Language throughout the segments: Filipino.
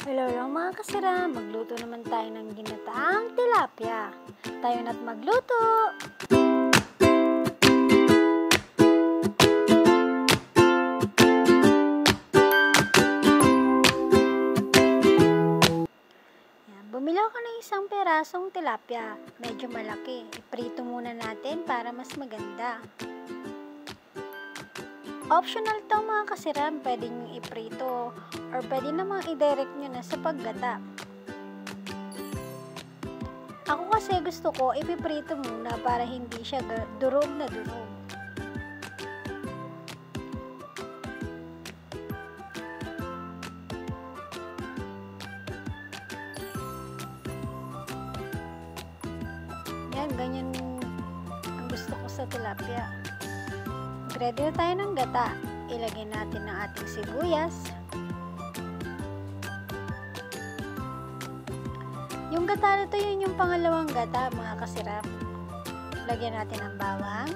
Hello lang mga kasira, magluto naman tayo ng ginataang tilapia. Tayo na't magluto! Yan, bumili ako ng isang perasong tilapia, medyo malaki. Iprito muna natin para mas maganda. Optional to mga kasiram, pwede nyo iprito or pwede namang i-direct nyo na sa paggata. Ako kasi gusto ko ipiprito muna para hindi siya durog na durog. Yan, ganyan ang gusto ko sa tilapia. Ready na tayo ng gata. Ilagay natin ang ating sibuyas. Yung gata na ito, yun yung pangalawang gata mga kasirap. Lagyan natin ng bawang.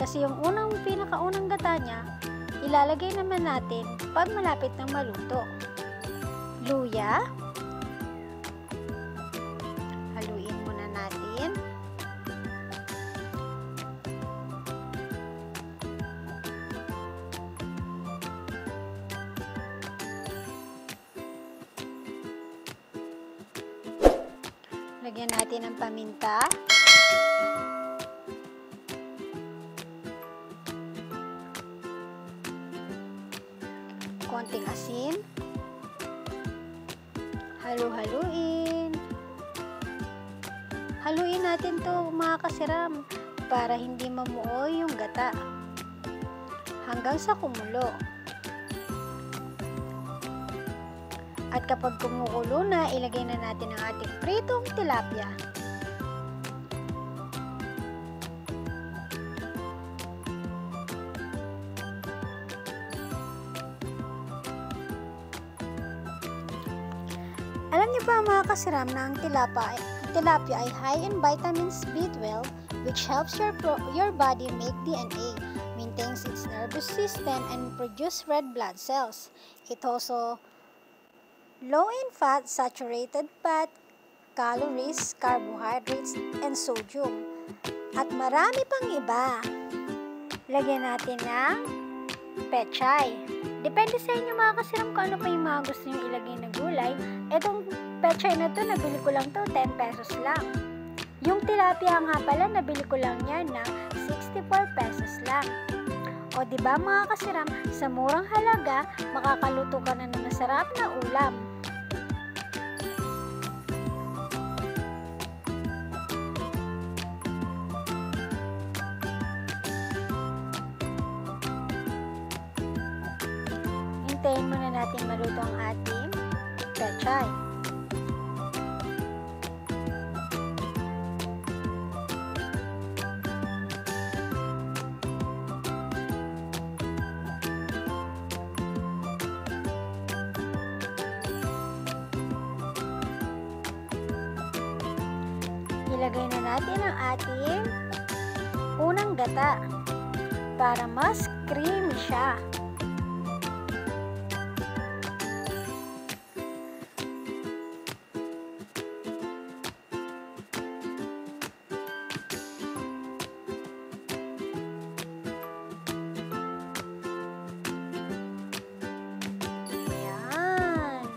Kasi yung pinakaunang gata niya, ilalagay naman natin pag malapit ng maluto. Luya. Haluin muna natin. Lagyan natin ng paminta. Konting asin. Halu-haluin. Haluin natin to mga kasiram para hindi mamuo yung gata. Hanggang sa kumulo. At kapag kumukulo na, ilagay na natin ang ating pritong tilapia. Alam niyo ba mga kasiram na ang tilapia ay high in vitamins B12 which helps your body make DNA, maintains its nervous system, and produce red blood cells. It also low in fat, saturated fat, calories, carbohydrates, and sodium. At marami pang iba. Lagyan natin ng pechay. Depende sa inyo mga kasiram kung ano pa yung mga gusto nyo ilagay na gulay. Etong pechay na to, nabili ko lang to, 10 pesos lang. Yung tilapia nga pala, nabili ko lang yan na 64 pesos lang. O diba mga kasiram, sa murang halaga, makakaluto ka na ng masarap na ulam. Hintayin muna natin maluto ang ating pechay. Ilagay na natin ang ating unang gata para mas creamy siya. Ayan.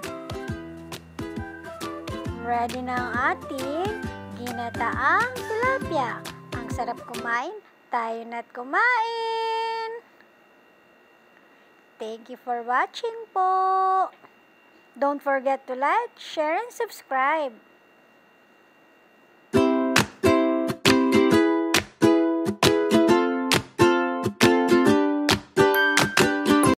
Ready na ang ating ginataang tilapia. Ang sarap kumain, tayo na't kumain! Thank you for watching po! Don't forget to like, share, and subscribe.